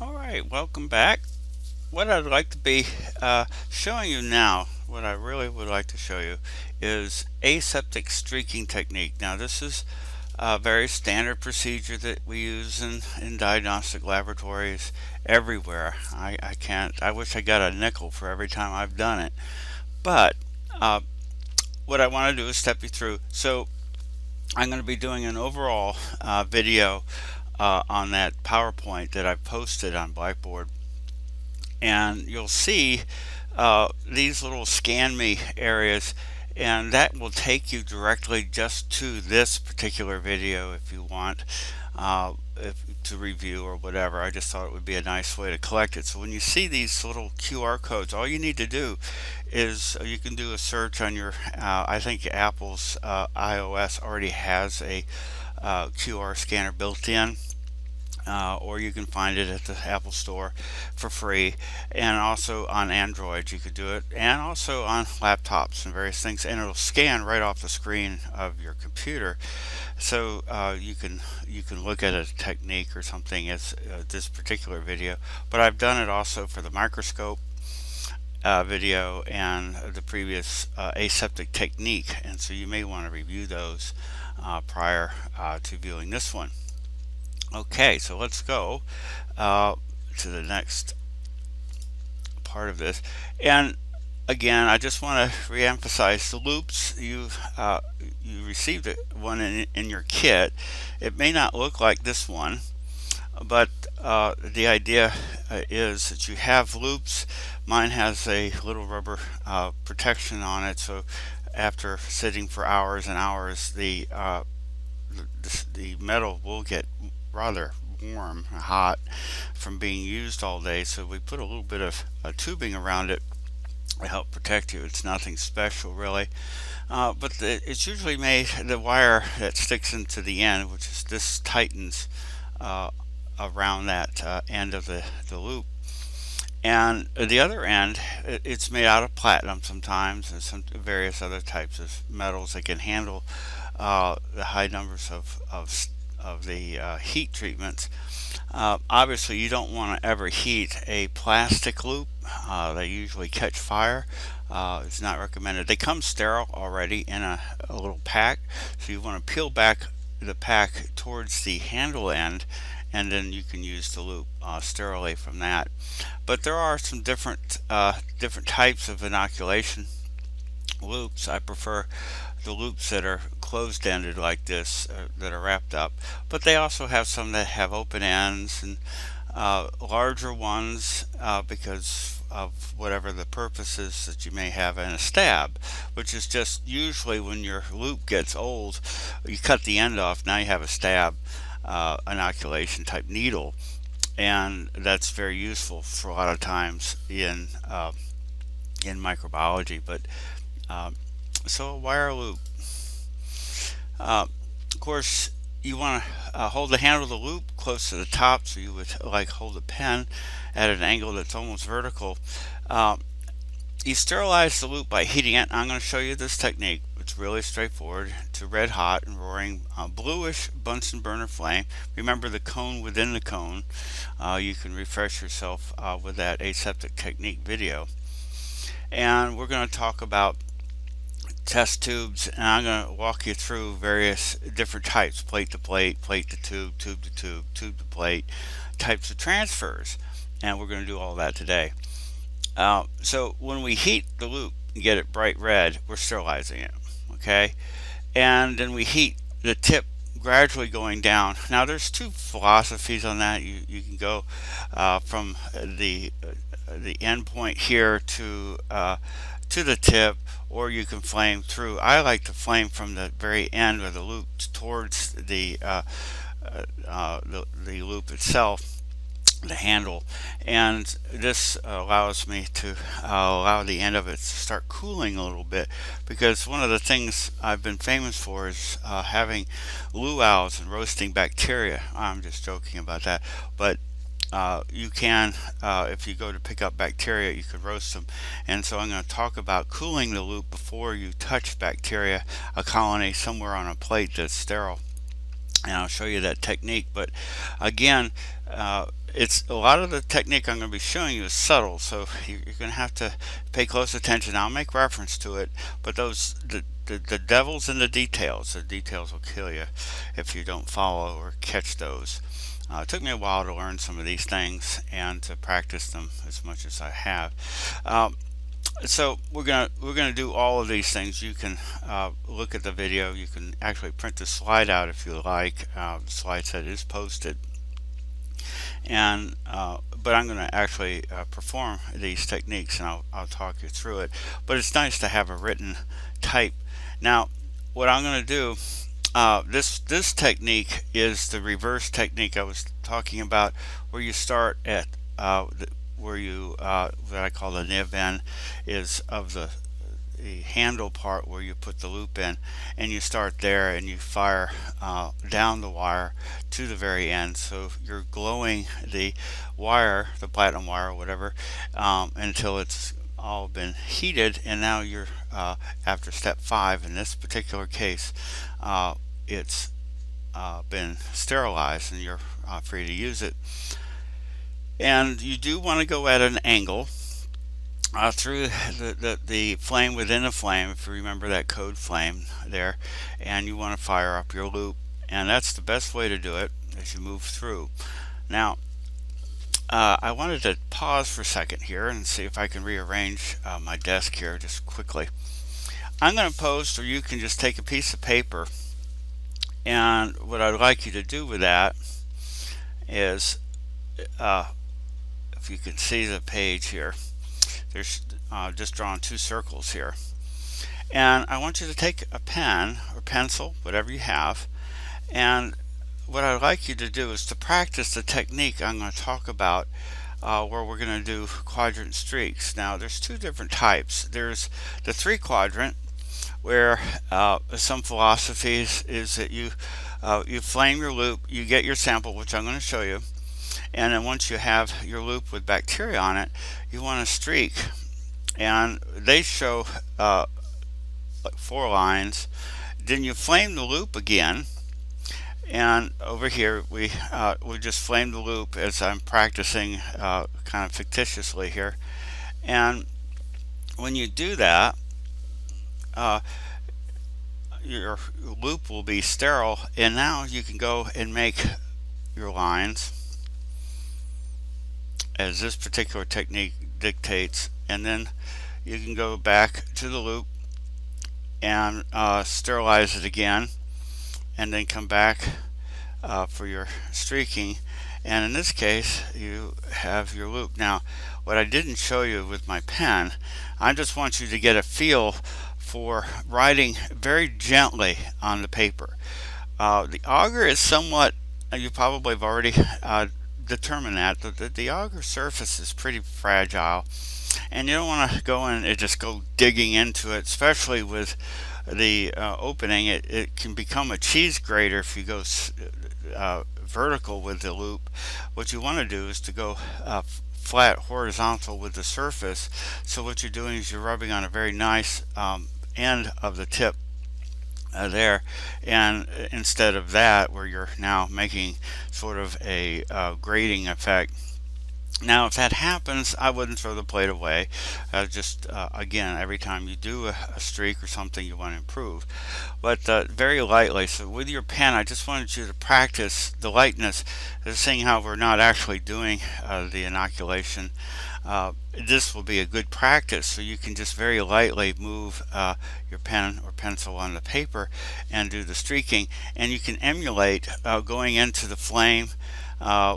All right, welcome back. What I'd like to be showing you now, what I really would like to show you is aseptic streaking technique. Now this is a very standard procedure that we use in diagnostic laboratories everywhere. I wish I got a nickel for every time I've done it. But uh, what I want to do is step you through. So I'm going to be doing an overall video on that PowerPoint that I posted on Blackboard, and you'll see these little scan me areas, and that will take you directly just to this particular video if you want to review or whatever. I just thought it would be a nice way to collect it. So when you see these little QR codes, all you need to do is you can do a search on your I think Apple's iOS already has a QR scanner built in, or you can find it at the Apple Store for free, and also on Android you could do it, and also on laptops and various things, and it'll scan right off the screen of your computer. So you can look at a technique or something as this particular video, but I've done it also for the microscope video and the previous aseptic technique, and so you may want to review those prior to viewing this one. Okay, so let's go to the next part of this. And again, I just want to re-emphasize the loops. You received one in your kit. It may not look like this one, but the idea is that you have loops. Mine has a little rubber protection on it, so after sitting for hours and hours, the metal will get rather warm, hot from being used all day. So we put a little bit of tubing around it to help protect you. It's nothing special really, but it's usually made, the wire that sticks into the end, which is this, tightens around that end of the loop. And the other end, it's made out of platinum sometimes, and some various other types of metals that can handle the high numbers of the heat treatments. Obviously, you don't want to ever heat a plastic loop. They usually catch fire. It's not recommended. They come sterile already in a little pack, so you want to peel back the pack towards the handle end, and then you can use the loop sterilely from that. But there are some different types of inoculation loops. I prefer the loops that are closed-ended like this, that are wrapped up, but they also have some that have open ends, and larger ones because of whatever the purposes that you may have in a stab, which is just usually when your loop gets old, you cut the end off, now you have a stab inoculation type needle, and that's very useful for a lot of times in microbiology. But so a wire loop, of course, you want to hold the handle of the loop close to the top, so you would like hold a pen at an angle that's almost vertical. You sterilize the loop by heating it. I'm going to show you this technique. It's really straightforward. To red hot and roaring bluish Bunsen burner flame. Remember the cone within the cone. You can refresh yourself with that aseptic technique video. And we're going to talk about test tubes, and I'm going to walk you through various different types: plate to plate, plate to tube, tube to tube, tube to plate, types of transfers, and we're going to do all that today. So when we heat the loop and get it bright red, we're sterilizing it, okay? And then we heat the tip, gradually going down. Now there's two philosophies on that. You can go from the end point here to the tip, or you can flame through. I like to flame from the very end of the loop towards the loop itself, the handle, and this allows me to allow the end of it to start cooling a little bit, because one of the things I've been famous for is having luau's and roasting bacteria. I'm just joking about that, but you can, if you go to pick up bacteria, you could roast them. And so I'm going to talk about cooling the loop before you touch bacteria, a colony somewhere on a plate that's sterile, and I'll show you that technique. But again, it's a lot of the technique I'm going to be showing you is subtle, so you're going to have to pay close attention. I'll make reference to it, but the devil's in the details. The details will kill you if you don't follow or catch those. It took me a while to learn some of these things and to practice them as much as I have. So we're gonna do all of these things. You can look at the video. You can actually print the slide out if you like. The slide set is posted, and but I'm going to actually perform these techniques, and I'll talk you through it. But it's nice to have a written type. Now, what I'm going to do, this technique is the reverse technique I was talking about, where you start at where you what I call the nib end is of the handle part where you put the loop in, and you start there and you fire down the wire to the very end, so you're glowing the wire, the platinum wire or whatever, until it's all been heated. And now you're after step 5 in this particular case, it's been sterilized and you're free to use it. And you do want to go at an angle through the flame within a flame, if you remember that code flame there, and you want to fire up your loop, and that's the best way to do it as you move through. Now I wanted to pause for a second here and see if I can rearrange my desk here just quickly. I'm going to post, or you can just take a piece of paper, and what I'd like you to do with that is if you can see the page here, there's just drawn 2 circles here, and I want you to take a pen or pencil, whatever you have, and what I'd like you to do is to practice the technique I'm going to talk about, where we're going to do quadrant streaks. Now there's 2 different types. There's the 3 quadrant, where some philosophies is that you flame your loop, you get your sample, which I'm going to show you, and then once you have your loop with bacteria on it, you want to streak, and they show like 4 lines. Then you flame the loop again, and over here we just flame the loop as I'm practicing kind of fictitiously here. And when you do that, your loop will be sterile, and now you can go and make your lines as this particular technique dictates, and then you can go back to the loop and sterilize it again, and then come back for your streaking, and in this case you have your loop. Now what I didn't show you with my pen, I just want you to get a feel for writing very gently on the paper. The auger is somewhat, you probably have already determined that the auger surface is pretty fragile, and you don't want to go in and just go digging into it, especially with the opening. It can become a cheese grater if you go vertical with the loop. What you want to do is to go flat horizontal with the surface, so what you're doing is you're rubbing on a very nice end of the tip there, and instead of that where you're now making sort of a grating effect. Now if that happens, I wouldn't throw the plate away. Just again, every time you do a streak or something, you want to improve, but very lightly. So with your pen, I just wanted you to practice the lightness, seeing how we're not actually doing the inoculation. This will be a good practice, so you can just very lightly move your pen or pencil on the paper and do the streaking, and you can emulate going into the flame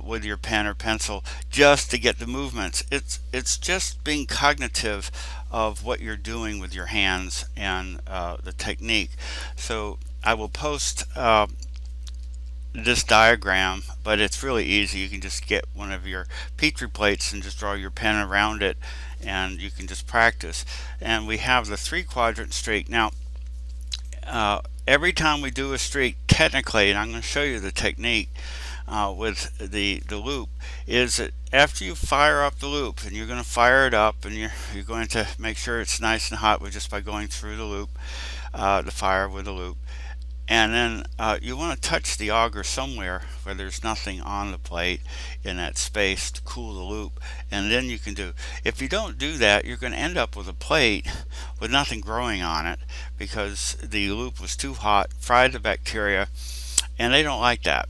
with your pen or pencil just to get the movements. It's just being cognitive of what you're doing with your hands and the technique. So I will post this diagram, but it's really easy. You can just get one of your Petri plates and just draw your pen around it, and you can just practice. And we have the 3 quadrant streak. Now every time we do a streak, technically, and I'm going to show you the technique with the loop, is that after you fire up the loop, and you're going to fire it up, and you're going to make sure it's nice and hot with just by going through the loop, the fire with the loop. And then you want to touch the auger somewhere where there's nothing on the plate in that space to cool the loop. And then you can do, if you don't do that, you're going to end up with a plate with nothing growing on it because the loop was too hot, fried the bacteria, and they don't like that,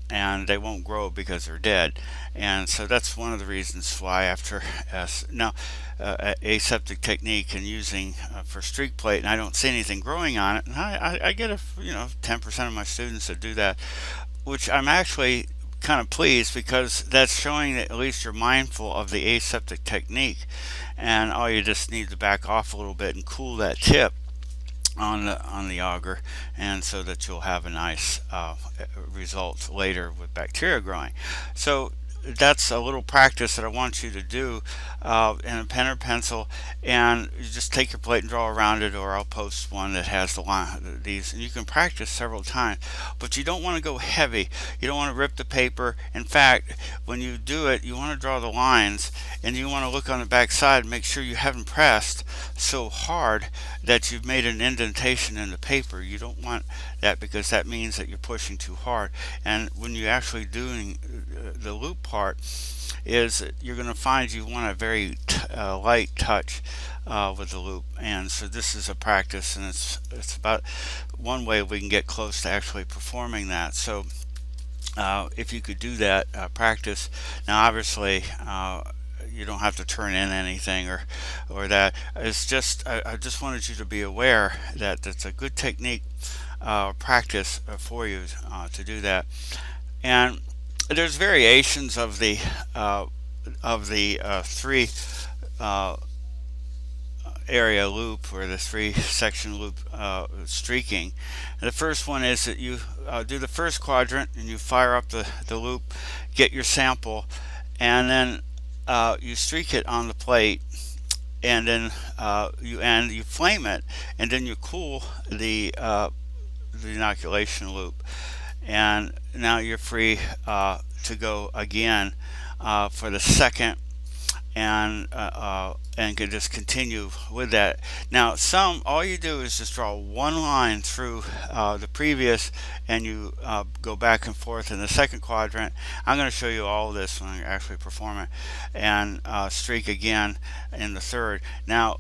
and they won't grow because they're dead. And so that's one of the reasons why after now aseptic technique and using for streak plate, and I don't see anything growing on it, and I get 10% of my students that do that, which I'm actually kind of pleased, because that's showing that at least you're mindful of the aseptic technique, and all you just need to back off a little bit and cool that tip on the auger, and so that you'll have a nice result later with bacteria growing. So that's a little practice that I want you to do in a pen or pencil, and you just take your plate and draw around it, or I'll post one that has the line, these, and you can practice several times. But you don't want to go heavy. You don't want to rip the paper. In fact, when you do it, you want to draw the lines, and you want to look on the back side and make sure you haven't pressed so hard that you've made an indentation in the paper. You don't want that, because that means that you're pushing too hard. And when you're actually doing the loop part, is you're going to find you want a very light touch with the loop. And so this is a practice, and it's about one way we can get close to actually performing that. So if you could do that practice. Now obviously you don't have to turn in anything or that. It's just I just wanted you to be aware that it's a good technique practice for you to do that. And there's variations of the three area loop, or the three section loop streaking. And the first one is that you do the first quadrant and you fire up the loop, get your sample, and then you streak it on the plate, and then you flame it, and then you cool the inoculation loop, and now you're free to go again for the second, and can just continue with that. Now all you do is just draw one line through the previous, and you go back and forth in the second quadrant. I'm going to show you all of this when I actually perform it, and streak again in the third. Now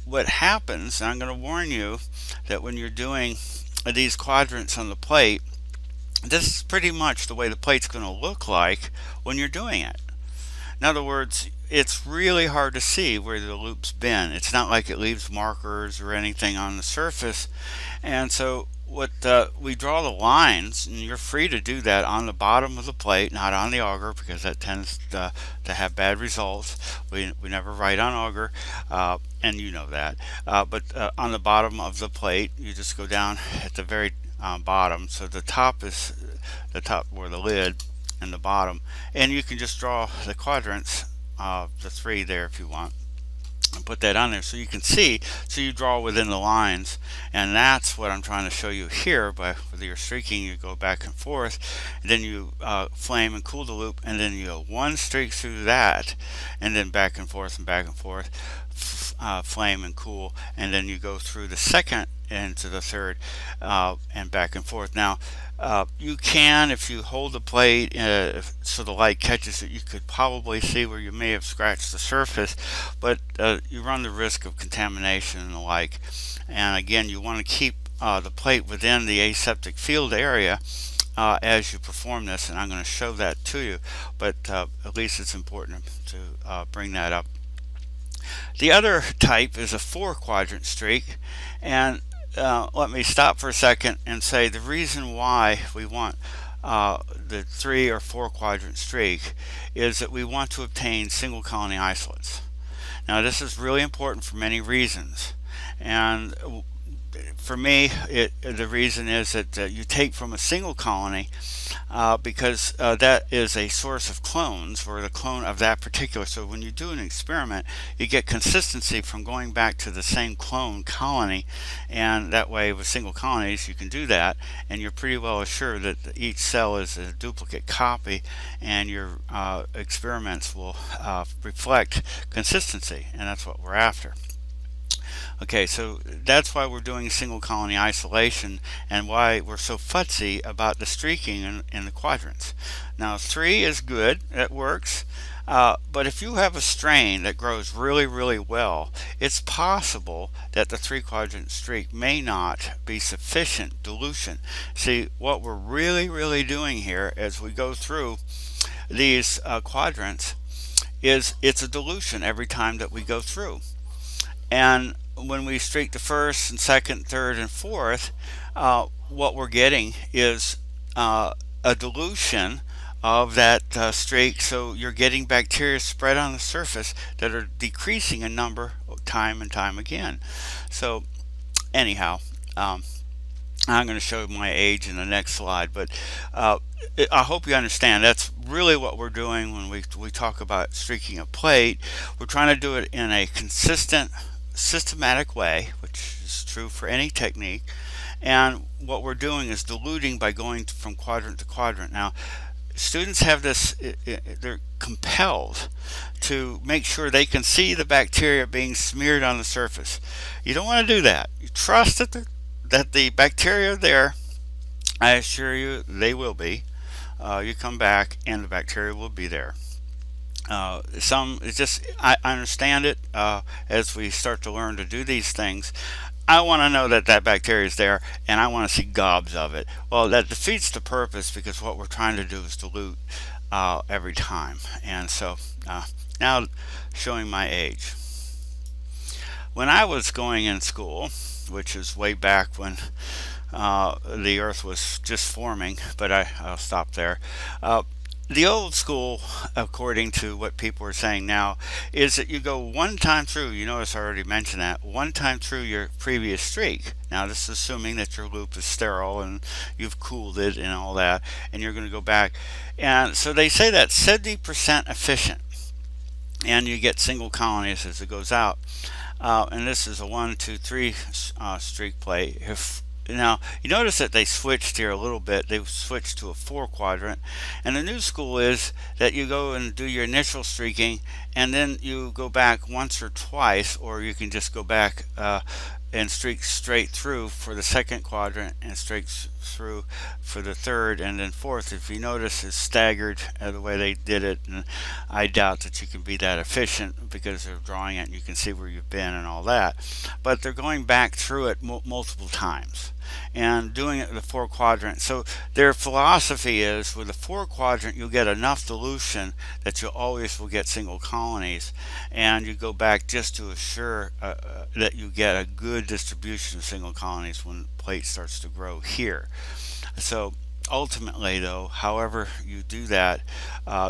what happens, and I'm going to warn you that when you're doing these quadrants on the plate, this is pretty much the way the plate's going to look like when you're doing it. In other words, it's really hard to see where the loop's been. It's not like it leaves markers or anything on the surface. And so we draw the lines, and you're free to do that on the bottom of the plate, not on the auger, because that tends to have bad results. We never write on auger, and you know that. But on the bottom of the plate, you just go down at the very bottom. So the top is the top, or the lid, and the bottom, and you can just draw the quadrants, the three there if you want, and put that on there so you can see. So you draw within the lines, and that's what I'm trying to show you here. With your streaking, you go back and forth, and then you flame and cool the loop, and then you go one streak through that, and then back and forth and back and forth, flame and cool, and then you go through the second into the third, and back and forth. Now you can, if you hold the plate so the light catches it, you could probably see where you may have scratched the surface, but you run the risk of contamination and the like. And again, you want to keep the plate within the aseptic field area as you perform this, and I'm going to show that to you, but at least it's important to bring that up. The other type is a 4-quadrant streak, and let me stop for a second and say the reason why we want the 3 or 4 quadrant streak is that we want to obtain single colony isolates. Now this is really important for many reasons, and for me the reason is that you take from a single colony because that is a source of clones, or the clone of that particular. So when you do an experiment, you get consistency from going back to the same clone colony, and that way with single colonies you can do that, and you're pretty well assured that each cell is a duplicate copy, and your experiments will reflect consistency, and that's what we're after. Okay, so that's why we're doing single colony isolation and why we're so futzy about the streaking in the quadrants. Now, 3 is good, it works, but if you have a strain that grows really, really well, it's possible that the 3 quadrant streak may not be sufficient dilution. See, what we're really, really doing here as we go through these quadrants is it's a dilution every time that we go through. And when we streak the first and second, third, and fourth, what we're getting is a dilution of that streak. So you're getting bacteria spread on the surface that are decreasing in number time and time again. So anyhow, I'm going to show my age in the next slide, but I hope you understand that's really what we're doing when we talk about streaking a plate. We're trying to do it in a consistent, systematic way, which is true for any technique. And what we're doing is diluting by going from quadrant to quadrant. Now, students have this, they're compelled to make sure they can see the bacteria being smeared on the surface. You don't want to do that. You trust that the bacteria are there. I assure you they will be. You come back and the bacteria will be there. Some it's just I understand it as we start to learn to do these things. I want to know that that bacteria is there and I want to see gobs of it. Well, that defeats the purpose because what we're trying to do is dilute every time. And so now showing my age. When I was going in school, which is way back when the earth was just forming, but I'll stop there. The old school, according to what people are saying now, is that you go one time through, you notice I already mentioned that, one time through your previous streak. Now this is assuming that your loop is sterile and you've cooled it and all that, and you're going to go back. And so they say that's 70% efficient, and you get single colonies as it goes out. And this is a 1, 2, 3 streak plate. Now, you notice that they switched here a little bit. They switched to a 4 quadrant. And the new school is that you go and do your initial streaking, and then you go back once or twice, or you can just go back and streak straight through for the second quadrant and streak through for the third and then fourth. If you notice, it's staggered the way they did it, and I doubt that you can be that efficient because they're drawing it and you can see where you've been and all that. But they're going back through it multiple times and doing it in the 4 quadrant. So their philosophy is with the 4 quadrant you'll get enough dilution that you always will get single colonies, and you go back just to assure that you get a good distribution of single colonies when the plate starts to grow here. So ultimately though, however you do that,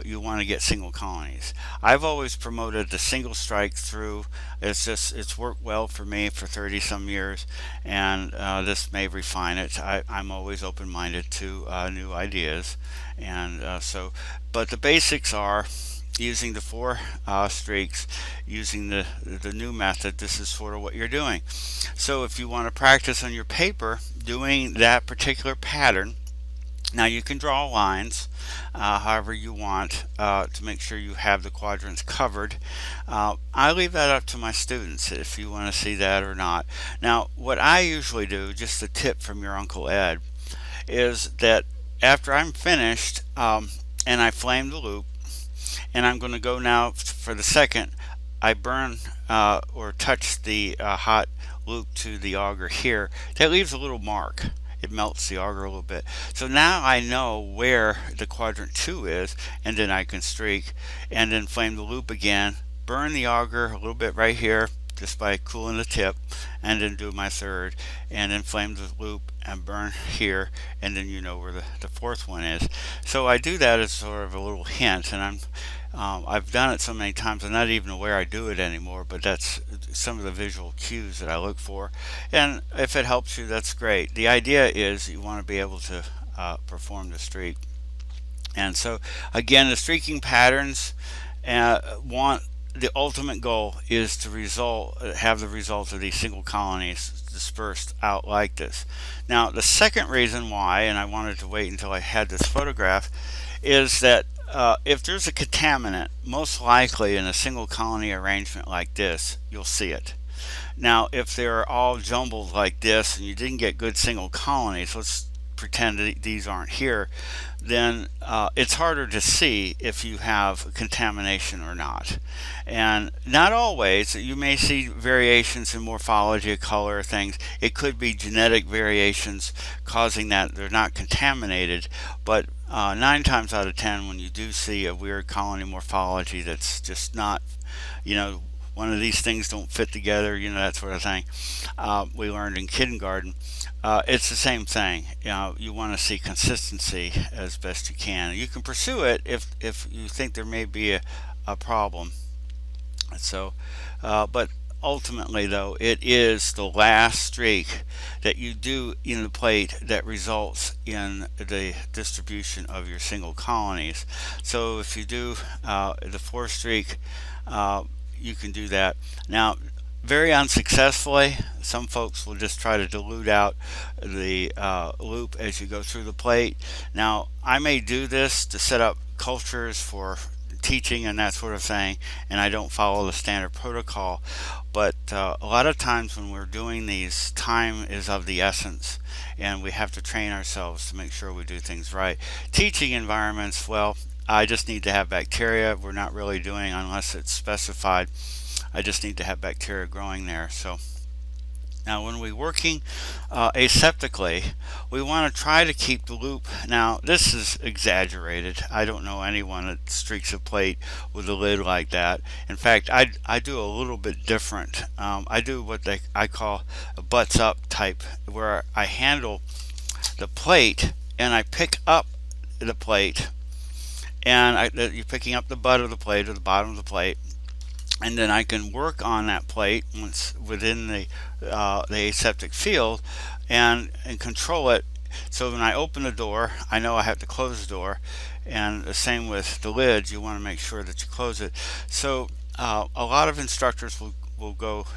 you want to get single colonies. I've always promoted the single strike through. It's worked well for me for 30 some years, and this may refine it. I'm always open-minded to new ideas, and but the basics are using the 4 streaks, using the new method. This is sort of what you're doing. So if you want to practice on your paper doing that particular pattern, now you can draw lines however you want to make sure you have the quadrants covered. I leave that up to my students if you want to see that or not. Now what I usually do, just a tip from your Uncle Ed, is that after I'm finished and I flame the loop, and I'm going to go now for the second, I burn or touch the hot loop to the auger here. That leaves a little mark. It melts the auger a little bit. So now I know where the quadrant 2 is, and then I can streak and then flame the loop again, burn the auger a little bit right here just by cooling the tip, and then do my third, and then flame the loop and burn here, and then you know where the fourth one is. So I do that as sort of a little hint, and I've done it so many times I'm not even aware I do it anymore, but that's some of the visual cues that I look for, and if it helps you, that's great. The idea is you want to be able to perform the streak. And so again, the streaking patterns the ultimate goal is to have the result of these single colonies dispersed out like this. Now the second reason why, and I wanted to wait until I had this photograph, is that if there's a contaminant, most likely in a single colony arrangement like this, you'll see it. Now, if they're all jumbled like this and you didn't get good single colonies, let's pretend that these aren't here, then it's harder to see if you have contamination or not. And not always. You may see variations in morphology, color, things. It could be genetic variations causing that they're not contaminated, but 9 times out of 10, when you do see a weird colony morphology that's just not, you know, one of these things don't fit together, that sort of thing. We learned in kindergarten. It's the same thing. You want to see consistency as best you can. You can pursue it if you think there may be a problem. So, but ultimately, though, it is the last streak that you do in the plate that results in the distribution of your single colonies. So if you do the fourth streak, you can do that. Now, very unsuccessfully, some folks will just try to dilute out the loop as you go through the plate. Now, I may do this to set up cultures for teaching and that sort of thing, and I don't follow the standard protocol, but a lot of times when we're doing these, time is of the essence, and we have to train ourselves to make sure we do things right. Teaching environments, well, I just need to have bacteria. We're not really doing, unless it's specified, I just need to have bacteria growing there. So now when we're working aseptically, we want to try to keep the loop. Now this is exaggerated. I don't know anyone that streaks a plate with a lid like that. In fact, I do a little bit different. I do what I call a butts up type, where I handle the plate and I pick up the plate, and you're picking up the butt of the plate or the bottom of the plate, and then I can work on that plate once within the aseptic field and control it. So when I open the door, I know I have to close the door, and the same with the lids. You want to make sure that you close it. So a lot of instructors will go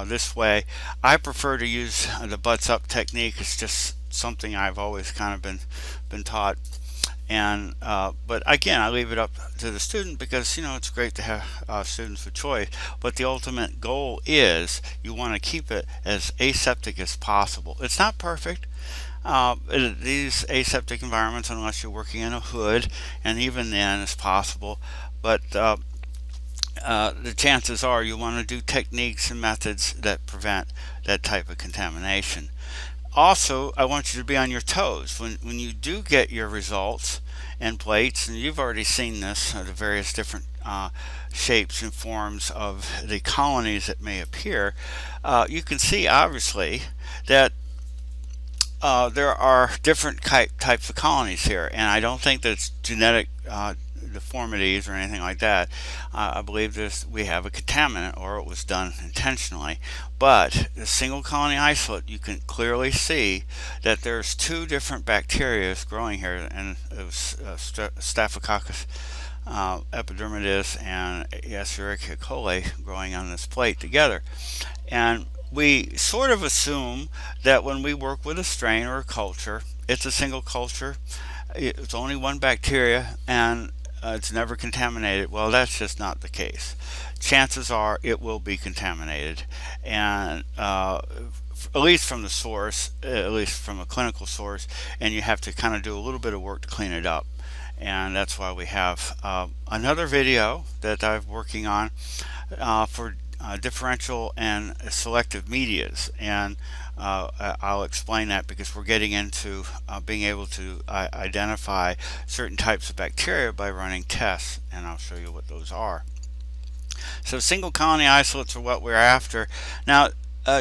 this way. I prefer to use the butts up technique. It's just something I've always kind of been taught. And but again, I leave it up to the student, because it's great to have students with choice, but the ultimate goal is you want to keep it as aseptic as possible. It's not perfect, these aseptic environments, unless you're working in a hood, and even then it's possible, but the chances are you want to do techniques and methods that prevent that type of contamination. Also, I want you to be on your toes when you do get your results and plates, and you've already seen this, the various different shapes and forms of the colonies that may appear. You can see obviously that there are different types of colonies here, and I don't think that it's genetic deformities or anything like that. I believe we have a contaminant, or it was done intentionally. But the single colony isolate, you can clearly see that there's two different bacteria growing here, and it was Staphylococcus epidermidis and Escherichia coli growing on this plate together. And we sort of assume that when we work with a strain or a culture, it's a single culture, it's only one bacteria, and it's never contaminated. Well, that's just not the case. Chances are it will be contaminated, and at least from the source, at least from a clinical source, and you have to kind of do a little bit of work to clean it up. And that's why we have another video that I'm working on for differential and selective medias, and I'll explain that, because we're getting into being able to identify certain types of bacteria by running tests, and I'll show you what those are. So single colony isolates are what we're after. Now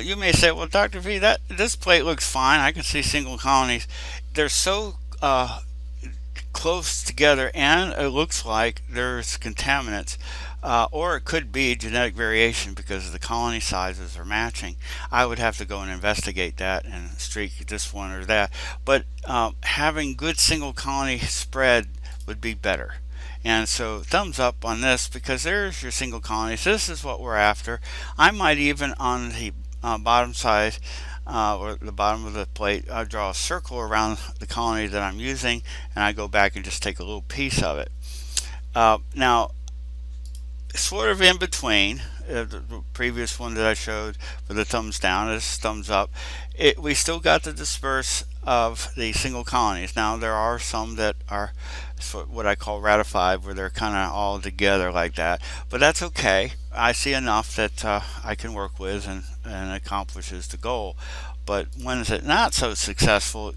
you may say, well, Dr. V, this plate looks fine. I can see single colonies. They're so close together, and it looks like there's contaminants, or it could be genetic variation because the colony sizes are matching. I would have to go and investigate that and streak this one or that, but having good single colony spread would be better. And so thumbs up on this, because there's your single colonies. This is what we're after. I might even, on the bottom side or the bottom of the plate, I draw a circle around the colony that I'm using, and I go back and just take a little piece of it. Now sort of in between the previous one that I showed with the thumbs down is thumbs up. We still got the disperse of the single colonies. Now there are some that are what I call ratified, where they're kind of all together like that, but that's okay. I see enough that I can work with, and accomplishes the goal. But when is it not so successful?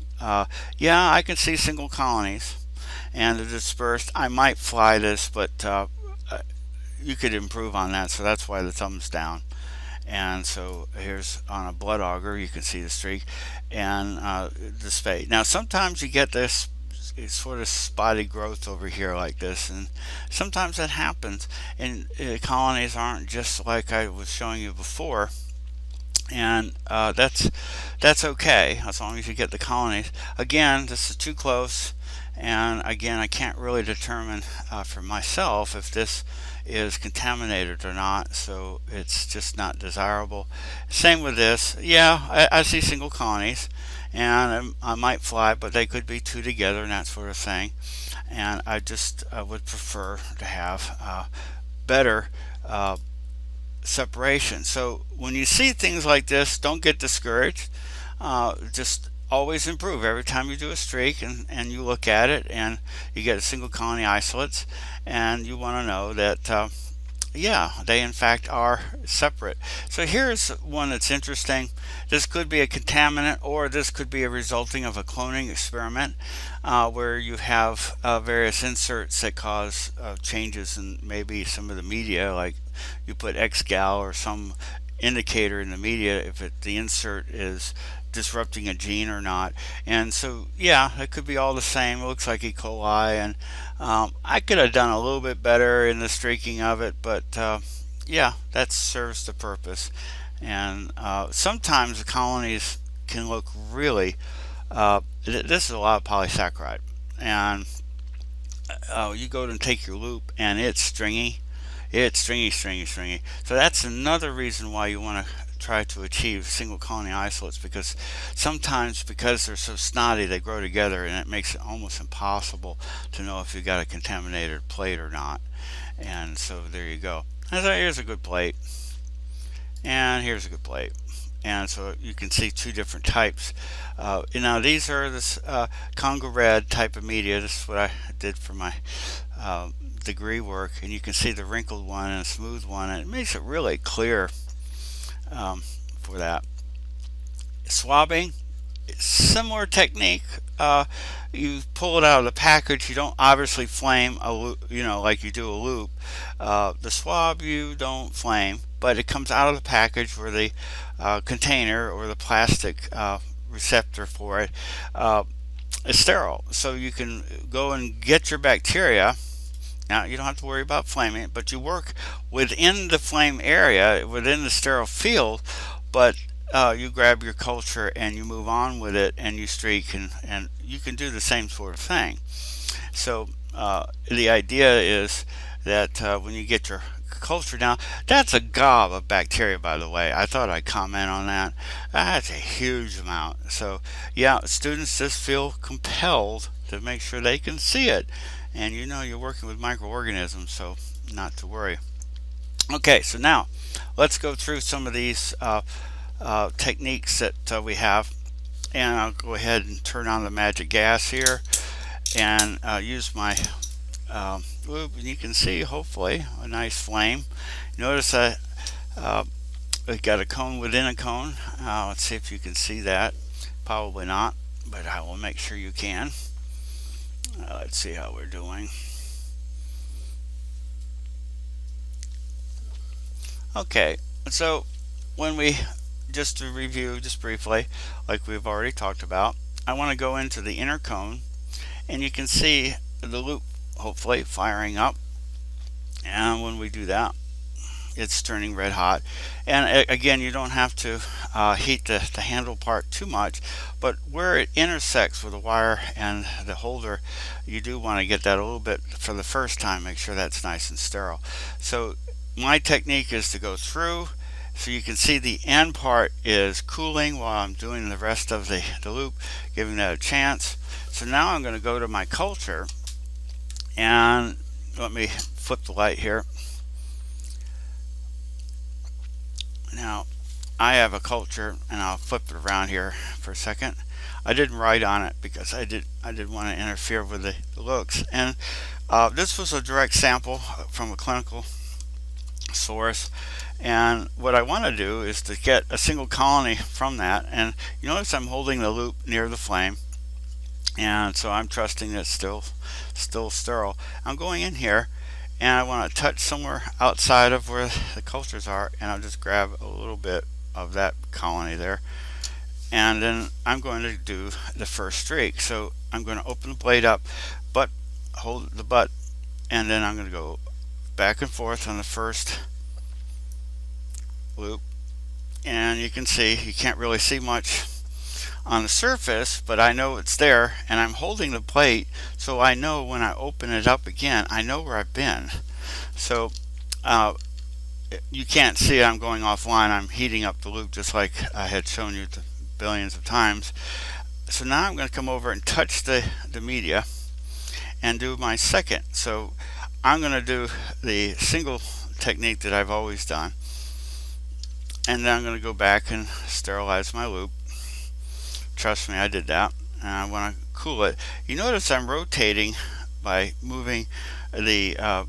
Yeah, I can see single colonies and the dispersed. I might fly this, but you could improve on that, so that's why the thumbs down. And so here's on a blood auger, you can see the streak and the spade. Now sometimes you get this sort of spotty growth over here like this, and sometimes that happens, and colonies aren't just like I was showing you before, and that's okay as long as you get the colonies. Again, this is too close, and again, I can't really determine for myself if this is contaminated or not, so it's just not desirable. Same with this. Yeah, I see single colonies, and I might fly, but they could be two together and that sort of thing, and I just would prefer to have better separation. So when you see things like this, don't get discouraged. Just always improve every time you do a streak, and you look at it and you get a single colony isolates, and you want to know that yeah, they in fact are separate. So here's one that's interesting. This could be a contaminant, or this could be a resulting of a cloning experiment where you have various inserts that cause changes in maybe some of the media, like you put xgal or some indicator in the media if the insert is disrupting a gene or not. And so yeah, it could be all the same. It looks like E. coli, and I could have done a little bit better in the streaking of it, but yeah, that serves the purpose. And sometimes the colonies can look really this is a lot of polysaccharide, and you go and take your loop and it's stringy. It's stringy, stringy, stringy. So that's another reason why you want to try to achieve single colony isolates, because sometimes, because they're so snotty, they grow together, and it makes it almost impossible to know if you got a contaminated plate or not. And so there you go. And so here's a good plate, and here's a good plate. And so you can see two different types. Now these are this Congo red type of media. This is what I did for my degree work, and you can see the wrinkled one and a smooth one, and it makes it really clear for that. Swabbing, similar technique. You pull it out of the package. You don't obviously flame a loop, like you do a loop. The swab you don't flame, but it comes out of the package where the container or the plastic receptor for it is sterile, so you can go and get your bacteria. Now you don't have to worry about flaming it, but you work within the flame area, within the sterile field, but you grab your culture and you move on with it, and you streak, and you can do the same sort of thing. So the idea is that when you get your culture down, that's a gob of bacteria, by the way. I thought I'd comment on that. That's a huge amount. So yeah, students just feel compelled to make sure they can see it, and you're working with microorganisms, so not to worry. Okay, so now let's go through some of these techniques that we have, and I'll go ahead and turn on the magic gas here and use my loop, and you can see hopefully a nice flame. Notice I got a cone within a cone. Let's see if you can see that. Probably not, but I will make sure you can. Let's see how we're doing. Okay, so when we, just to review just briefly, like we've already talked about, I want to go into the inner cone, and you can see the loop hopefully firing up, and when we do that, it's turning red hot. And again, you don't have to heat the handle part too much, but where it intersects with the wire and the holder, you do want to get that a little bit for the first time. Make sure that's nice and sterile. So my technique is to go through, so you can see the end part is cooling while I'm doing the rest of the loop, giving that a chance. So now I'm going to go to my culture, and let me flip the light here. Now I have a culture, and I'll flip it around here for a second. I didn't write on it because I didn't want to interfere with the looks. And this was a direct sample from a clinical source. And what I want to do is to get a single colony from that. And you notice I'm holding the loop near the flame, and so I'm trusting that it's still sterile. I'm going in here, and I want to touch somewhere outside of where the cultures are, and I'll just grab a little bit of that colony there, and then I'm going to do the first streak. So I'm going to open the blade up, but hold the butt, and then I'm going to go back and forth on the first loop, and you can see, you can't really see much on the surface, but I know it's there, and I'm holding the plate, so I know when I open it up again, I know where I've been. So you can't see I'm going offline. I'm heating up the loop just like I had shown you billions of times. So now I'm going to come over and touch the media and do my second. So I'm going to do the single technique that I've always done, and then I'm going to go back and sterilize my loop. Trust me, I did that. And I want to cool it. You notice I'm rotating by moving the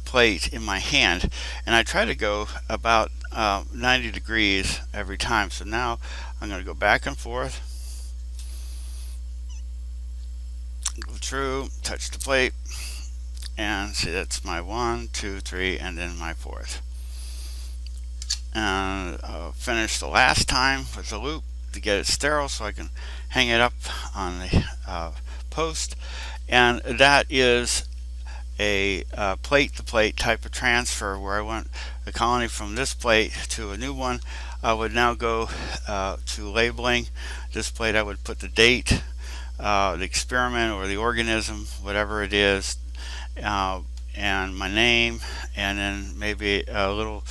plate in my hand, and I try to go about 90 degrees every time. So now I'm going to go back and forth, go through, touch the plate, and see, that's my 1, 2, 3, and then my fourth. And finish the last time with the loop to get it sterile so I can hang it up on the post. And that is a plate to plate type of transfer, where I want the colony from this plate to a new one. I would now go to labeling. This plate, I would put the date, the experiment or the organism, whatever it is, and my name, and then maybe a little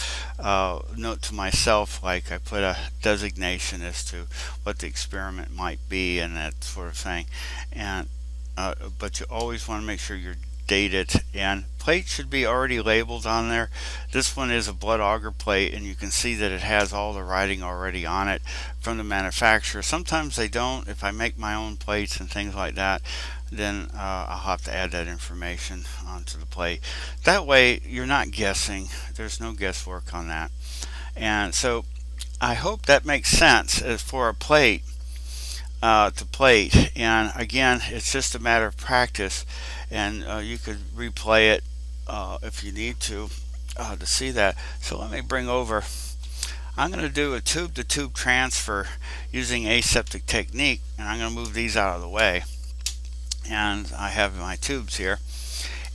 note to myself, like I put a designation as to what the experiment might be and that sort of thing. And but you always want to make sure you're dated, and plate should be already labeled on there. This one is a blood auger plate, and you can see that it has all the writing already on it from the manufacturer. Sometimes they don't. If I make my own plates and things like that, then I'll have to add that information onto the plate. That way you're not guessing. There's no guesswork on that. And so I hope that makes sense as for a plate to plate. And again, it's just a matter of practice, and you could replay it if you need to see that. So let me bring over, I'm going to do a tube to tube transfer using aseptic technique, and I'm going to move these out of the way. And I have my tubes here,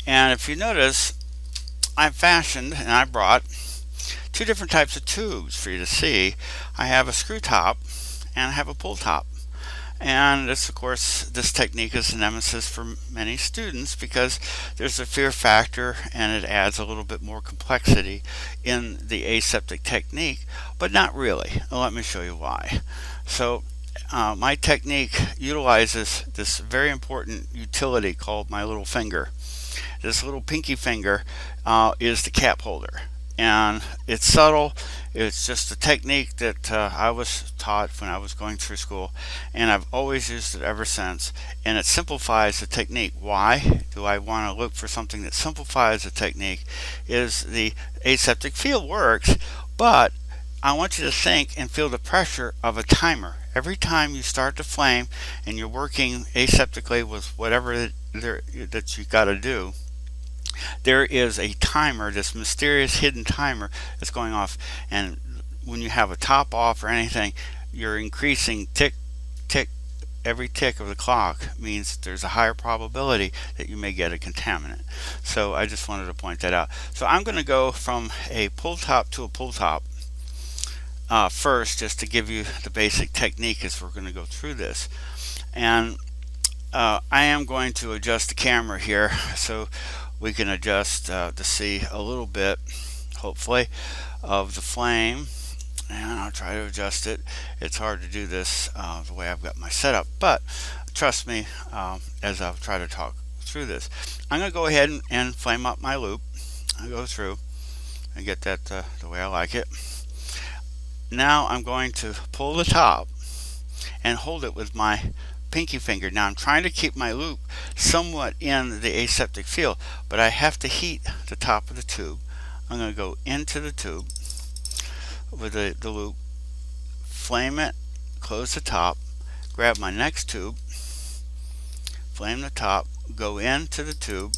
and if you notice, I fashioned and I brought two different types of tubes for you to see. I have a screw top and I have a pull top. And this, of course, this technique is a nemesis for many students because there's a fear factor and it adds a little bit more complexity in the aseptic technique, but not really. Let me show you why. So my technique utilizes this very important utility called my little finger. This little pinky finger is the cap holder, and it's subtle. It's just a technique that I was taught when I was going through school, and I've always used it ever since, and it simplifies the technique. Why do I want to look for something that simplifies the technique? Is the aseptic field works, but I want you to think and feel the pressure of a timer. Every time you start the flame and you're working aseptically with whatever that you got to do, there is a timer, this mysterious hidden timer that's going off. And when you have a top off or anything, you're increasing tick, tick. Every tick of the clock means there's a higher probability that you may get a contaminant. So I just wanted to point that out. So I'm going to go from a pull top to a pull top first, just to give you the basic technique as we're going to go through this. And I am going to adjust the camera here so we can adjust to see a little bit, hopefully, of the flame. And I'll try to adjust it. It's hard to do this the way I've got my setup, but trust me as I'll try to talk through this. I'm going to go ahead and flame up my loop. I'll go through and get that the way I like it. Now I'm going to pull the top and hold it with my pinky finger. Now I'm trying to keep my loop somewhat in the aseptic field, but I have to heat the top of the tube. I'm going to go into the tube with the loop, flame it, close the top, grab my next tube, flame the top, go into the tube,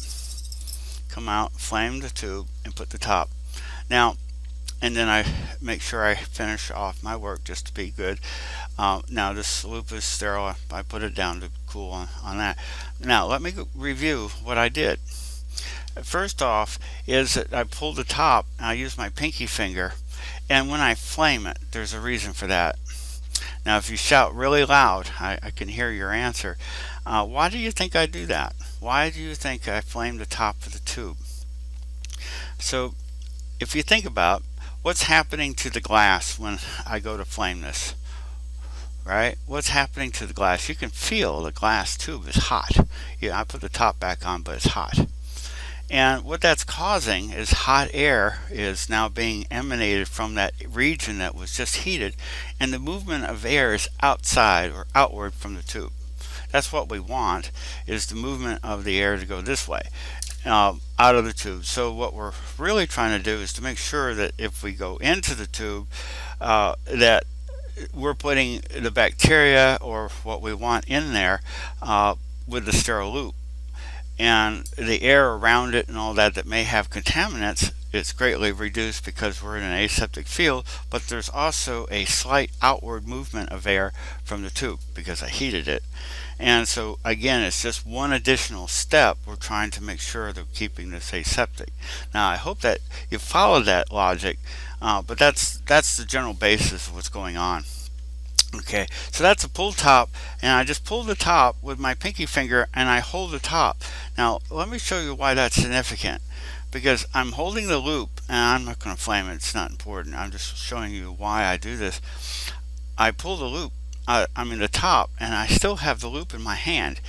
come out, flame the tube, and put the top. Now, and then I make sure I finish off my work just to be good. Now this loop is sterile. I put it down to cool on that. Now let me review what I did. First off is that I pulled the top and I used my pinky finger, and when I flame it, there's a reason for that. Now if you shout really loud, I can hear your answer. Why do you think I do that? Why do you think I flame the top of the tube? So if you think about what's happening to the glass when I go to flame this, right? What's happening to the glass? You can feel the glass tube is hot. Yeah, I put the top back on, but it's hot. And what that's causing is hot air is now being emanated from that region that was just heated, and the movement of air is outside or outward from the tube. That's what we want, is the movement of the air to go this way, out of the tube. So what we're really trying to do is to make sure that if we go into the tube, that we're putting the bacteria or what we want in there with the sterile loop. And the air around it and all that may have contaminants, it's greatly reduced because we're in an aseptic field, but there's also a slight outward movement of air from the tube because I heated it. And so again, it's just one additional step. We're trying to make sure that we're keeping this aseptic. Now I hope that you followed that logic, but that's the general basis of what's going on. Okay, so that's a pull top, and I just pull the top with my pinky finger and I hold the top. Now let me show you why that's significant, because I'm holding the loop, and I'm not going to flame it, it's not important, I'm just showing you why I do this. I pull the loop, the top, and I still have the loop in my hand.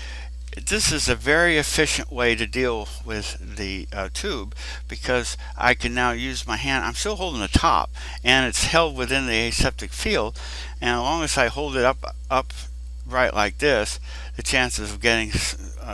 This is a very efficient way to deal with the tube, because I can now use my hand. I'm still holding the top and it's held within the aseptic field, and as long as I hold it up right like this, the chances of getting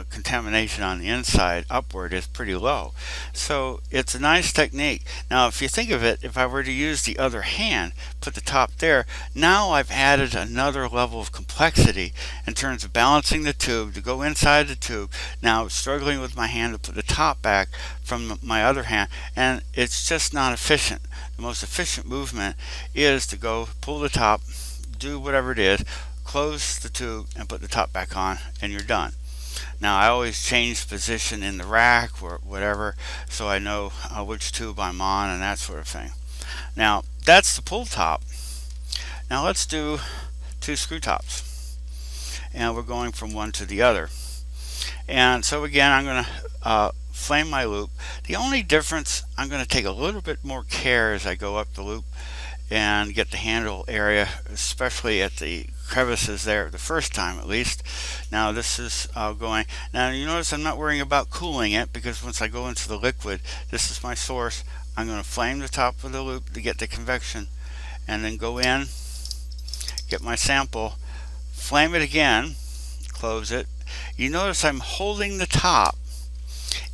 contamination on the inside upward is pretty low. So it's a nice technique. Now if you think of it, if I were to use the other hand, put the top there, now I've added another level of complexity in terms of balancing the tube to go inside the tube, now struggling with my hand to put the top back from my other hand, and it's just not efficient. The most efficient movement is to go pull the top, do whatever it is, close the tube and put the top back on, and you're done. Now I always change position in the rack or whatever, so I know which tube I'm on and that sort of thing. Now that's the pull top. Now let's do two screw tops, and we're going from one to the other. And so again, I'm going to flame my loop. The only difference, I'm going to take a little bit more care as I go up the loop and get the handle area, especially at the crevices there the first time at least. Now this is going, now you notice I'm not worrying about cooling it, because once I go into the liquid, this is my source. I'm going to flame the top of the loop to get the convection, and then go in, get my sample, flame it again, close it. You notice I'm holding the top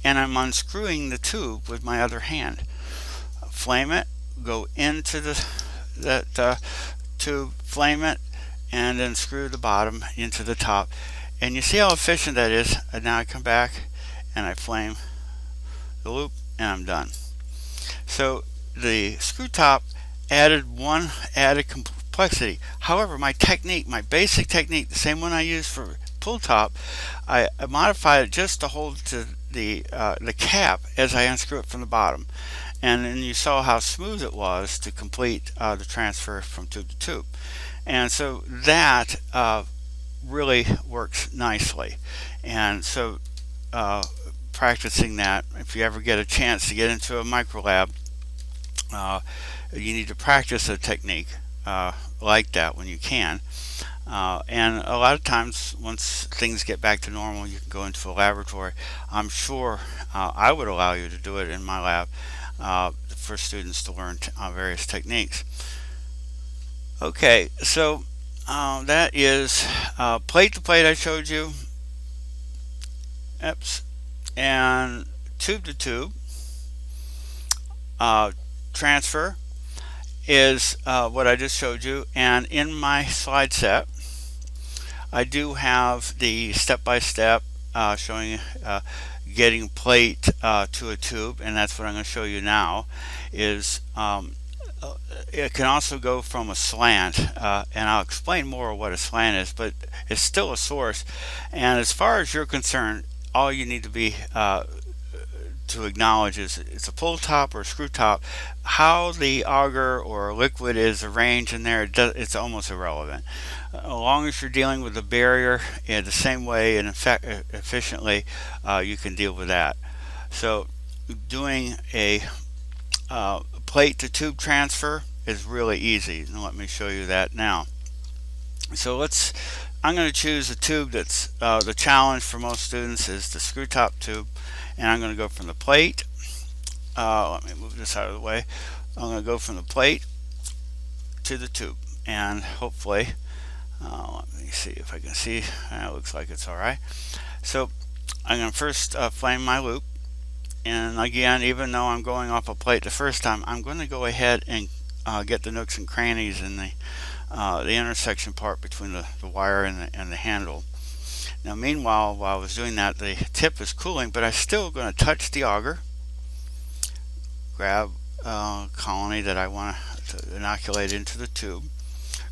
and I'm unscrewing the tube with my other hand. Flame it, go into that tube, flame it, and then screw the bottom into the top. And you see how efficient that is. And now I come back and I flame the loop and I'm done. So the screw top added one added complexity. However, my technique, my basic technique, the same one I use for pull top, I modified it just to hold to the cap as I unscrew it from the bottom. And then you saw how smooth it was to complete the transfer from tube to tube. And so that really works nicely. And so practicing that, if you ever get a chance to get into a micro lab, you need to practice a technique like that when you can. And a lot of times, once things get back to normal, you can go into a laboratory. I'm sure I would allow you to do it in my lab for students to learn various techniques. Okay, so that is plate to plate I showed you. Oops. And tube to tube transfer is what I just showed you. And in my slide set, I do have the step-by-step showing getting plate to a tube, and that's what I'm going to show you now. Is it can also go from a slant, and I'll explain more of what a slant is, but it's still a source. And as far as you're concerned, all you need to be to acknowledge is it's a pull top or a screw top. How the auger or liquid is arranged in there, it's almost irrelevant. As long as you're dealing with the barrier in the same way and efficiently, you can deal with that. So doing a plate to tube transfer is really easy. And let me show you that now. So I'm going to choose a tube that's the challenge for most students is the screw top tube, and I'm going to go from the plate. Let me move this out of the way. I'm going to go from the plate to the tube, and hopefully, let me see if I can see. It looks like it's all right. So I'm going to first flame my loop, and again, even though I'm going off a plate the first time, I'm going to go ahead and get the nooks and crannies in the intersection part between the wire and the handle. Now meanwhile, while I was doing that, the tip is cooling, but I'm still going to touch the auger, grab a colony that I want to inoculate into the tube,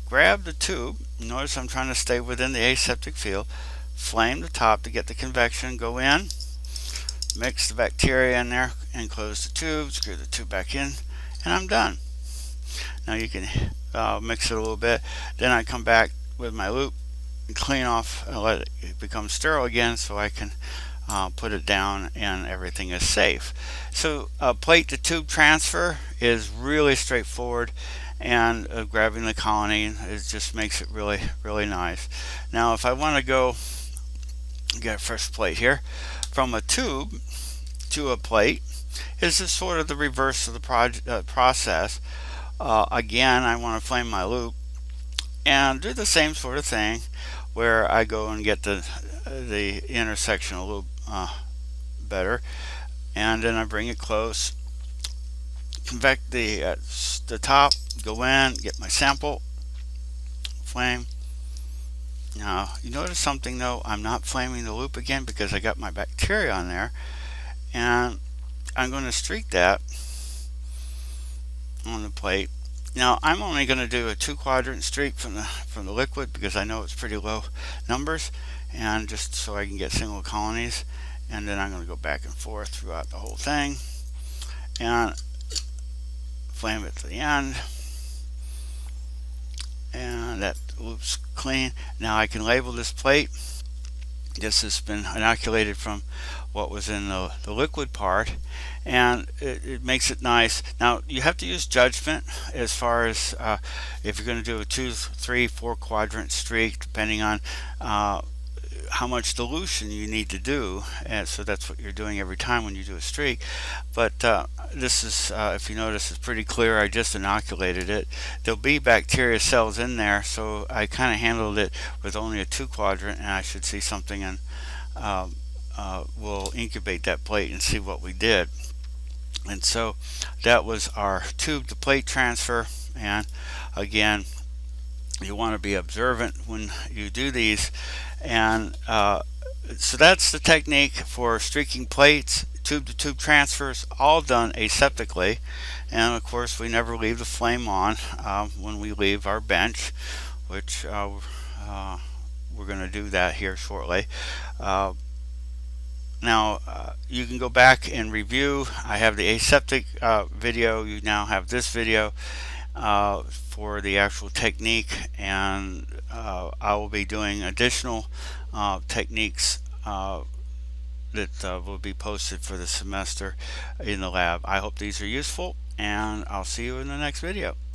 grab the tube. Notice I'm trying to stay within the aseptic field, flame the top to get the convection, go in, mix the bacteria in there and close the tube, screw the tube back in, and I'm done. Now you can mix it a little bit, then I come back with my loop and clean off and let it become sterile again so I can put it down and everything is safe. So plate to tube transfer is really straightforward, and grabbing the colony, it just makes it really nice. Now if I want to go get a fresh plate here, from a tube to a plate is just sort of the reverse of the process. Again, I want to flame my loop and do the same sort of thing where I go and get the intersection a little better, and then I bring it close, convect the top, go in, get my sample, flame. Now you notice something though, I'm not flaming the loop again because I got my bacteria on there, and I'm going to streak that on the plate. Now I'm only going to do a 2-quadrant streak from the liquid because I know it's pretty low numbers, and just so I can get single colonies, and then I'm going to go back and forth throughout the whole thing and flame it to the end, and that loop's clean. Now I can label this plate. This has been inoculated from what was in the liquid part, and it makes it nice. Now you have to use judgment as far as if you're going to do a 2, 3, 4 quadrant streak, depending on how much dilution you need to do, and so that's what you're doing every time when you do a streak. But this is, if you notice, it's pretty clear. I just inoculated it. There'll be bacteria cells in there, so I kind of handled it with only a 2-quadrant, and I should see something, and we'll incubate that plate and see what we did. And so that was our tube to plate transfer. And again, you want to be observant when you do these, and so that's the technique for streaking plates, tube to tube transfers, all done aseptically. And of course we never leave the flame on when we leave our bench, which we're going to do that here shortly. Now you can go back and review. I have the aseptic video. You now have this video for the actual technique, and I will be doing additional techniques that will be posted for the semester in the lab. I hope these are useful, and I'll see you in the next video.